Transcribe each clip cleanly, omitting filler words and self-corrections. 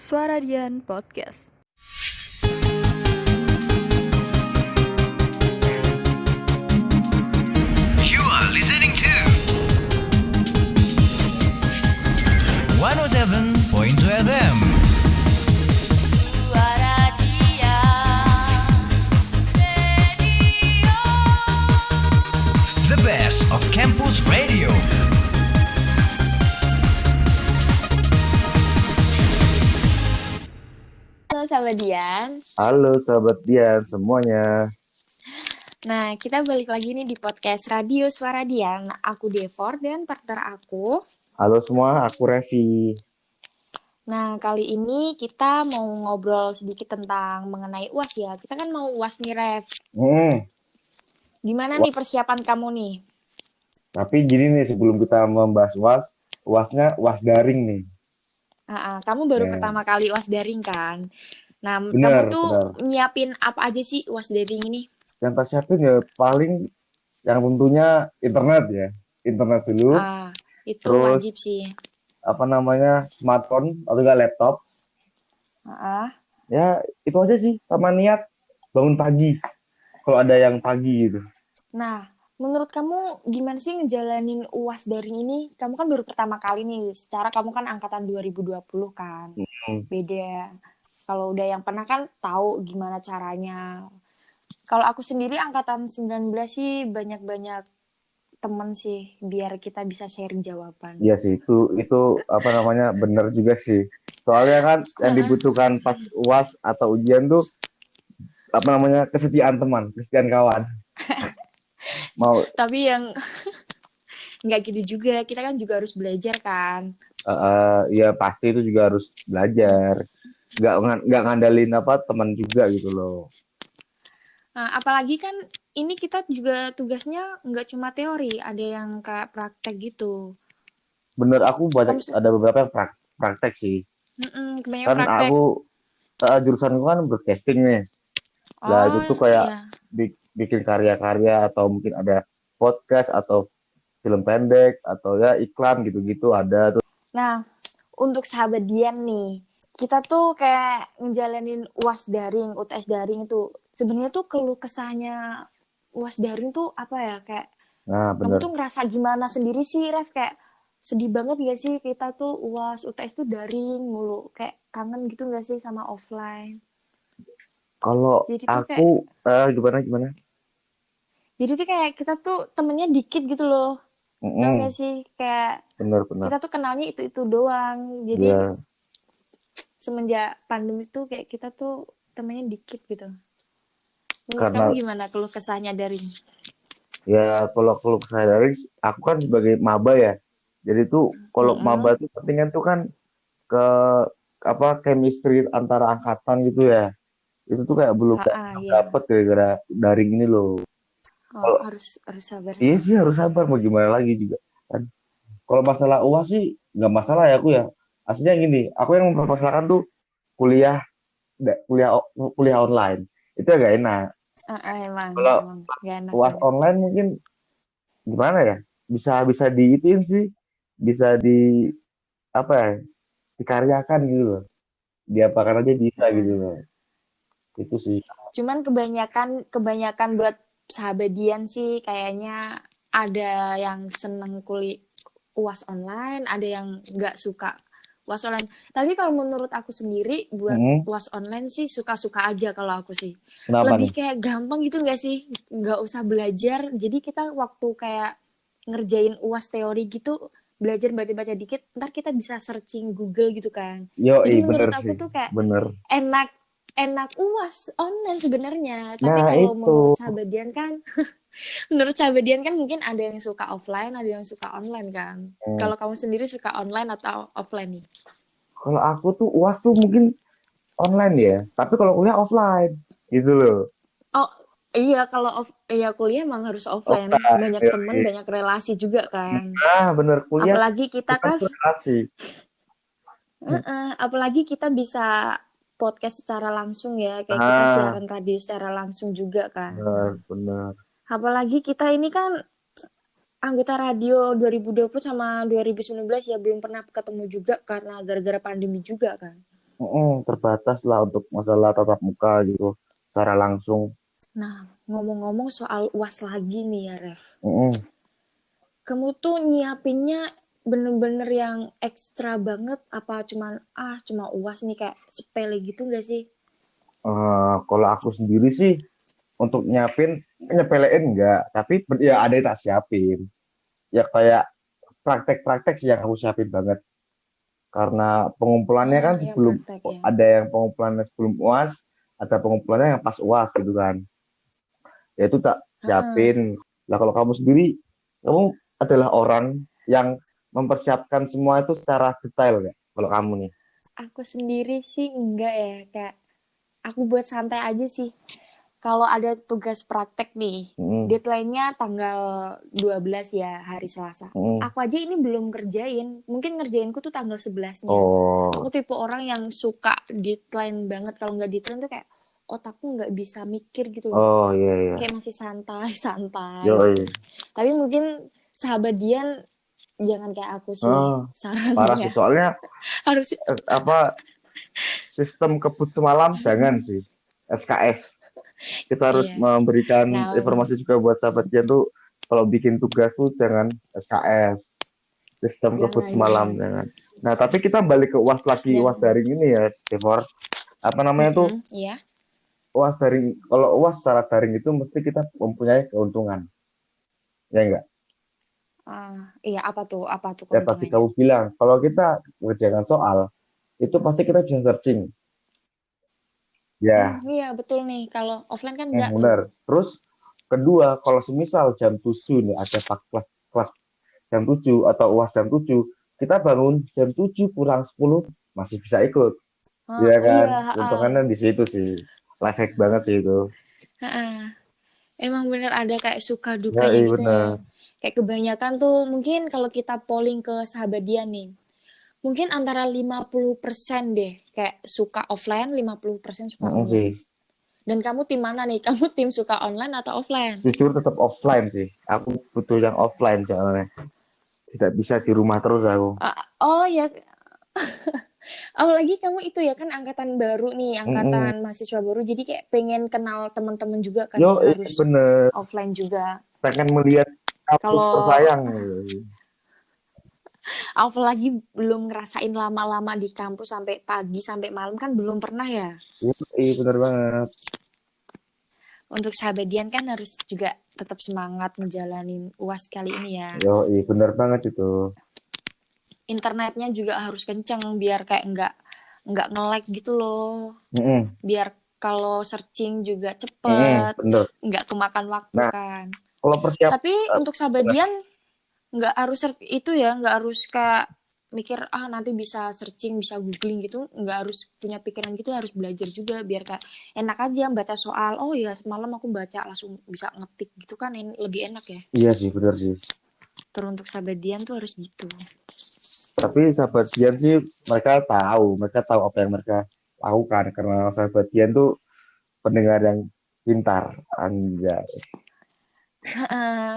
Suara Dian Podcast. You are listening to 107.2 FM. Suara dia radio. The best of campus radio. Halo sahabat Dian. Halo sahabat Dian semuanya. Nah, kita balik lagi nih di podcast Radio Suara Dian. Aku Devor dan partner aku. Halo semua, aku Revi. Nah, kali ini kita mau ngobrol sedikit tentang mengenai UAS ya. Kita kan mau UAS nih, Rev. Gimana nih persiapan kamu nih? Tapi gini nih, sebelum kita membahas UAS, UASnya UAS daring nih. Kamu baru Ya. pertama kali UAS daring kan? Nah, Benar, kamu tuh benar. nyiapin apa aja sih UAS daring ini? Yang tak siapin ya paling yang tentunya internet ya. Internet dulu, Itu Terus- wajib sih. smartphone atau enggak laptop. Ya itu aja sih, sama niat bangun pagi. Kalau ada yang pagi gitu. Nah, menurut kamu gimana sih ngejalanin UAS daring ini? Kamu kan baru pertama kali nih, secara kamu kan angkatan 2020 kan. Beda. Kalau udah yang pernah kan tahu gimana caranya. Kalau aku sendiri angkatan 19 sih banyak-banyak temen sih, biar kita bisa sharing jawaban. Iya sih, itu benar juga sih. Soalnya kan yang dibutuhkan pas UAS atau ujian tuh kesetiaan teman, kesetiaan kawan. Mau Tapi yang nggak gitu juga, kita kan juga harus belajar kan. ya pasti itu juga harus belajar. Nggak ngandalin teman juga gitu loh. Nah, apalagi kan ini kita juga tugasnya nggak cuma teori, ada yang kayak praktek gitu. Bener, aku Kamu- ada beberapa yang praktek sih. Kebanyakan Kan praktek. aku jurusanku kan broadcasting nih. Lah itu tuh kayak iya. bikin karya-karya atau mungkin ada podcast atau film pendek atau ya iklan gitu-gitu ada tuh. Nah, untuk sahabat Dian nih, kita tuh kayak ngejalanin UAS daring, UTS daring itu. Sebenarnya tuh keluh kesahnya UAS daring tuh apa ya? Kayak Nah, kamu bener. tuh ngerasa gimana sendiri sih, Ref? Kayak sedih banget gak sih kita tuh UAS, UTS tuh daring mulu. Kayak kangen gitu gak sih sama offline? Kalau Jadi tuh aku gimana? Jadi tuh kayak kita tuh temennya dikit gitu loh. Tau gak sih? Kayak Bener. kita tuh kenalnya itu doang. Jadi Iya. semenjak pandemi tuh kayak kita tuh temennya dikit gitu. Menurut Karena- kamu gimana keluh kesahnya daring? Ya kalau saya dari aku kan sebagai maba ya. Jadi tuh kalau maba tuh pentingnya tuh kan ke chemistry antara angkatan gitu ya. Itu tuh kayak belum Iya. dapet gara-gara daring ini loh. Oh, harus sabar. Iya sih harus sabar, mau gimana lagi juga kan. Kalau masalah UAS sih nggak masalah ya aku ya. Aslinya gini, aku yang mempermasalahkan tuh kuliah kuliah online. Itu agak enak. Emang Kalau gak enak. UAS online mungkin gimana ya? Bisa diitin sih. Bisa dikaryakan gitu loh. Diapakan aja bisa gitu loh. Itu sih. Cuman kebanyakan buat sahabat Dian sih kayaknya ada yang seneng UAS online, ada yang nggak suka UAS online. Tapi kalau menurut aku sendiri buat UAS online sih suka-suka aja kalau aku sih. Kenapa Lebih nih? kayak gampang gitu nggak sih? Nggak usah belajar. Jadi kita waktu kayak ngerjain UAS teori gitu belajar baca-baca dikit, ntar kita bisa searching Google gitu kan. Jadi menurut Bener aku sih. tuh kayak Bener. enak UAS online sebenarnya. Tapi Nah, kalau itu. menurut sahabat Dian kan menurut sahabat Dian kan mungkin ada yang suka offline, ada yang suka online kan. Kalau kamu sendiri suka online atau offline nih? Kalau aku tuh UAS tuh mungkin online ya, tapi kalau kuliah offline gitu loh. Oh, iya kalau kuliah emang harus offline. Offline, Banyak iya, temen, iya. banyak relasi juga kan. Nah, bener, kuliah Apalagi kita kan relasi. apalagi kita bisa podcast secara langsung ya, kayak kita siaran radio secara langsung juga kan. Bener. Apalagi kita ini kan anggota radio 2020 sama 2019 ya belum pernah ketemu juga karena gara-gara pandemi juga kan. terbatas lah untuk masalah tatap muka gitu secara langsung. Nah, ngomong-ngomong soal UAS lagi nih ya, Ref. Mm-mm. Kamu tuh nyiapinnya bener-bener yang ekstra banget apa cuma UAS nih kayak sepele gitu gak sih? Kalau aku sendiri sih untuk nyepelein enggak, tapi ya ada yang tak siapin. Ya kayak praktek-praktek sih yang aku siapin banget. Karena pengumpulannya kan Ya sebelum praktek ya. ada yang pengumpulannya sebelum UAS, ada pengumpulannya yang pas UAS gitu kan. Ya itu tak Heeh. siapin. Lah kalau kamu sendiri, kamu adalah orang yang mempersiapkan semua itu secara detail ya. Kalau kamu nih. Aku sendiri sih enggak ya, kayak aku buat santai aja sih. Kalau ada tugas praktek nih, Mm-mm. deadline-nya tanggal 12 ya, hari Selasa. Mm-mm. Aku aja ini belum kerjain. Mungkin ngerjainku tuh tanggal 11-nya. Aku Oh, tipe orang yang suka deadline banget. Kalau nggak deadline tuh kayak otakku nggak bisa mikir gitu loh. oh iya iya. Kayak masih santai-santai. Yo, iya. Tapi mungkin sahabat Dian jangan kayak aku sih Ah, parah sarannya. sih soalnya Harus apa sistem kebut semalam jangan sih. SKS. Kita harus iya. memberikan Nah, informasi juga buat sahabat Jen tuh kalau bikin tugas tuh jangan SKS. Sistem kebut jangan. semalam jangan. Nah, tapi kita balik ke UAS lagi, UAS Jangan. daring ini ya, Devor. Apa namanya tuh? Iya. UAS daring. Kalau UAS secara daring itu mesti kita mempunyai keuntungan. Ya enggak? Iya apa tuh? Apa tuh Ya tadi keuntungannya? kamu bilang, kalau kita mengerjakan soal, itu pasti kita bisa searching. Ya, Iya betul nih. Kalau offline kan enggak tuh. benar. Terus kedua, kalau semisal jam 7 nih ada kelas kelas jam 7 atau UAS jam 7, kita bangun jam 7 kurang 10 masih bisa ikut. Iya kan? Iya, Keuntungannya di situ sih. Life hack banget sih itu. emang bener ada kayak suka Ya, dukanya iya gitu ya. benar. Kayak kebanyakan tuh mungkin kalau kita polling ke sahabat dia nih, mungkin antara 50% deh kayak suka offline, 50% suka Sih. online. Dan kamu tim mana nih? Kamu tim suka online atau offline? Jujur tetap offline sih. Aku butuh yang offline soalnya. Tidak bisa di rumah terus aku. Oh ya, apalagi kamu itu ya kan angkatan baru nih, Mm-mm. angkatan mahasiswa baru. Jadi kayak pengen kenal teman-teman juga kan Yo, ya, iya harus bener. offline juga. Pengen melihat kampus Kalau tersayang. apalagi belum ngerasain lama-lama di kampus sampai pagi sampai malam kan belum pernah ya. Iya, iya bener banget. Untuk sahabat Dian kan harus juga tetap semangat ngejalanin UAS kali ini ya. Yo, iya bener banget itu. Internetnya juga harus kenceng biar kayak nggak nge-lag gitu loh. Mm-mm. Biar kalau searching juga Mm-mm, cepet, bener. nggak kemakan waktu Nah, kan. kalau Tapi untuk sahabat Dian nggak harus itu ya, nggak harus kayak mikir nanti bisa searching, bisa googling gitu, nggak harus punya pikiran gitu, harus belajar juga biar kayak enak aja baca soal. Oh iya, semalam aku baca langsung bisa ngetik gitu kan lebih enak ya. iya sih, bener sih. Terus untuk sahabat Dian tuh harus gitu. Tapi sahabat Dian sih mereka tahu apa yang mereka lakukan karena sahabat Dian tuh pendengar yang pintar, anjay.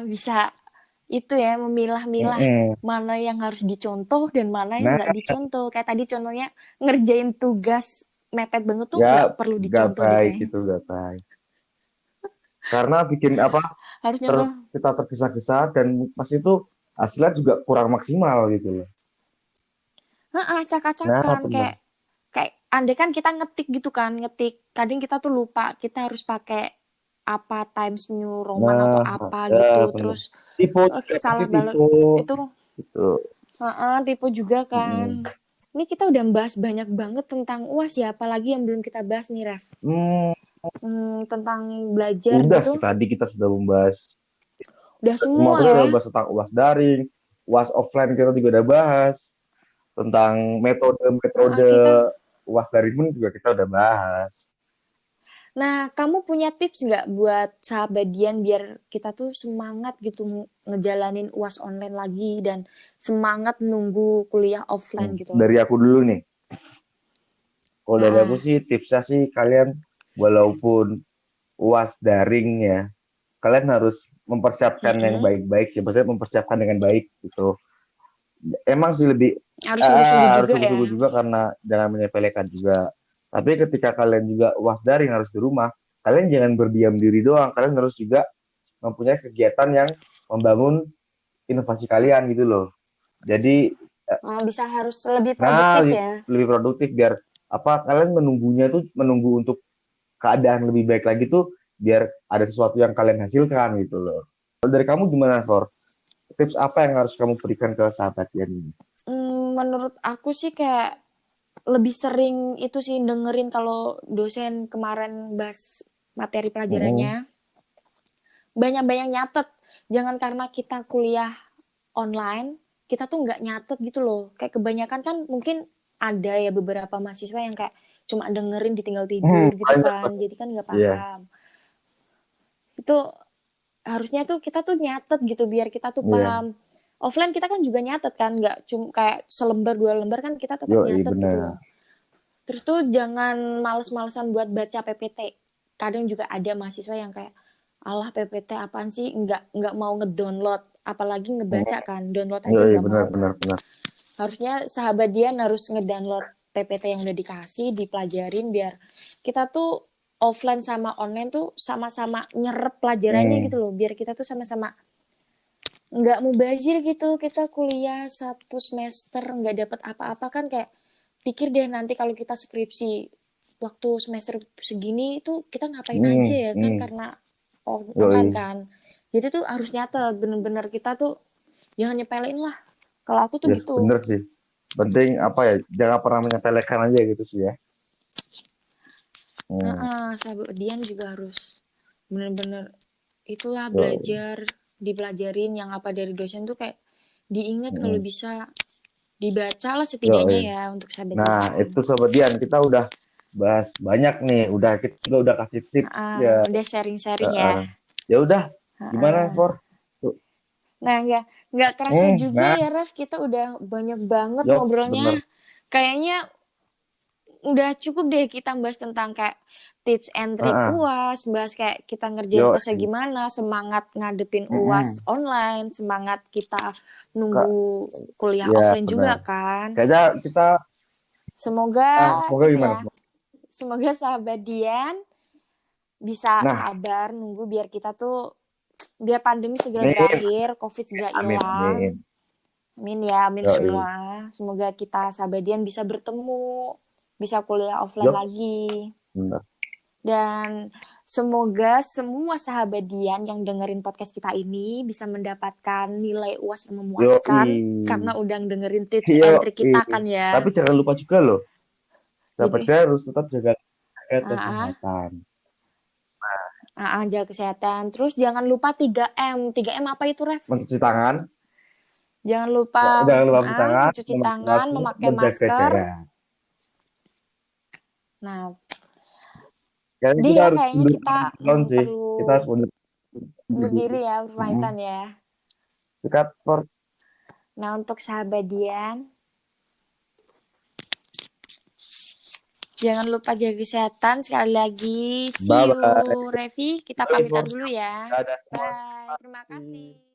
Bisa itu ya memilah-milah Mm-mm. mana yang harus dicontoh dan mana yang Nah, nggak dicontoh. Kayak tadi contohnya ngerjain tugas mepet banget tuh ya nggak perlu gak dicontoh deh baik kayaknya. gitu, gak baik. Karena bikin apa Harus nyontoh. kita tergesa-gesa dan pas itu hasilnya juga kurang maksimal gitu loh. Nah, Acak-acakan benar. kayak kayak andai kan kita ngetik gitu kan, ngetik kadang kita tuh lupa kita harus pakai apa Times New Roman atau Nah, apa ya gitu benar. terus Tipe juga pasti salah balas tipe itu gitu. tipe juga kan. Mm-mm. Ini kita udah bahas banyak banget tentang UAS ya, apalagi yang belum kita bahas nih Ref. Hmm, Tentang belajar udah gitu sih tadi kita sudah membahas udah semua, semua kita ya. udah bahas tentang UAS daring, UAS offline kita juga udah bahas tentang metode-metode Kita UAS daring pun juga kita udah bahas. Nah, kamu punya tips nggak buat sahabat Dian biar kita tuh semangat gitu ngejalanin UAS online lagi dan semangat nunggu kuliah offline gitu loh. Dari aku dulu nih. Kalau dari aku Nah, sih tipsnya sih kalian walaupun UAS daring ya, kalian harus mempersiapkan yang baik-baik sih, maksudnya mempersiapkan dengan baik gitu. Emang sih lebih Harus sungguh-sungguh harus juga ya. sungguh-sungguh juga karena jangan menyepelekan juga. Tapi ketika kalian juga UAS daring harus di rumah, kalian jangan berdiam diri doang. Kalian harus juga mempunyai kegiatan yang membangun inovasi kalian gitu loh. Jadi, Bisa harus lebih nah produktif lebih, ya. lebih produktif biar apa kalian menunggu untuk keadaan lebih baik lagi tuh biar ada sesuatu yang kalian hasilkan gitu loh. Kalau dari kamu gimana, Sor? Tips apa yang harus kamu berikan ke sahabat ini? Menurut aku sih kayak lebih sering itu sih dengerin kalau dosen kemarin bahas materi Mm-mm. pelajarannya. Banyak-banyak nyatet. Jangan karena kita kuliah online, kita tuh nggak nyatet gitu loh. Kayak kebanyakan kan mungkin ada ya beberapa mahasiswa yang kayak cuma dengerin ditinggal tidur gitu Banyak. kan. Jadi kan nggak Iya, paham. Itu harusnya tuh kita tuh nyatet gitu biar kita tuh iya. paham. Offline kita kan juga nyatet kan, nggak cuma kayak selembar dua lembar kan kita tetap Yo, iya nyatet gitu benar. loh. Terus tuh jangan males-malesan buat baca PPT. Kadang juga ada mahasiswa yang kayak, alah PPT apaan sih, nggak mau ngedownload, apalagi ngebaca kan, download Yo, aja iya nggak benar, mau benar, kan. benar. Harusnya sahabat Dian harus ngedownload PPT yang udah dikasih, dipelajarin biar kita tuh offline sama online tuh sama-sama nyerap pelajarannya Hmm. gitu loh, biar kita tuh sama-sama nggak mubazir gitu. Kita kuliah 1 semester nggak dapat apa-apa kan, kayak pikir deh nanti kalau kita skripsi waktu semester segini itu kita ngapain aja Hmm. ya kan, Hmm. karena Yo, online iya. kan. Jadi tuh harus nyata bener-bener kita tuh jangan nyepelin lah, kalau aku tuh Yes, gitu. benar sih. Penting apa ya? Jangan pernah menyepelekan aja gitu sih ya. Hmm. Sahabat Dian juga harus bener-bener itulah Yo, belajar, dipelajarin yang apa dari dosen tuh kayak diingat, kalau hmm. bisa dibaca lah Yo, setidaknya iya. ya untuk sahabat Nah, Dian. itu Sobat Dian, kita udah bahas banyak nih. Kita juga udah kasih tips ya. Udah sharing-sharing ya. Heeh. Ya udah, gimana, For? Tuh. Nah, nggak kerasa juga Nah, ya, Raf, kita udah banyak banget Yops, ngobrolnya. bener. Kayaknya udah cukup deh kita bahas tentang kayak tips and trick Heeh. UAS, bahas kayak kita ngerjain Yo, UASnya gimana, semangat ngadepin UAS mm-mm. online, semangat kita Kak, nunggu kuliah ya offline juga benar. kan. Kayaknya kita, Semoga semoga itu gimana? ya, semoga sahabat Dian bisa Nah, sabar nunggu biar kita tuh biar pandemi segera amin, berakhir, COVID segera amin, hilang. amin. Amin ya, amin Yoi. semua. Semoga kita sahabadian bisa bertemu, bisa kuliah offline Yops, lagi. bener. Dan semoga semua sahabadian yang dengerin podcast kita ini bisa mendapatkan nilai UAS yang Yoi. memuaskan karena udah dengerin tips and trick Yoi. kita kan ya. Tapi jangan lupa juga loh, Jadi, sahabatnya harus tetap jaga ah, kesehatan. jaga kesehatan. Terus jangan lupa 3M. 3M apa itu, Ref? Mencuci tangan, Jangan lupa jangan lupa mencuci tangan, mencuci tangan, memakai menjaga masker. jarak. Nah, Kayaknya kita dia harus kayaknya mundur kita sih. perlu Kita harus mundur dulu. berdiri ya, Mm-mm. berpamitan ya. Sikat, For. Nah, untuk sahabat Dian, jangan lupa jaga kesehatan. Sekali lagi, see you, Bye-bye. Revi. Kita Bye, pamitan For. dulu ya. Dadah semua. Bye. Terima kasih.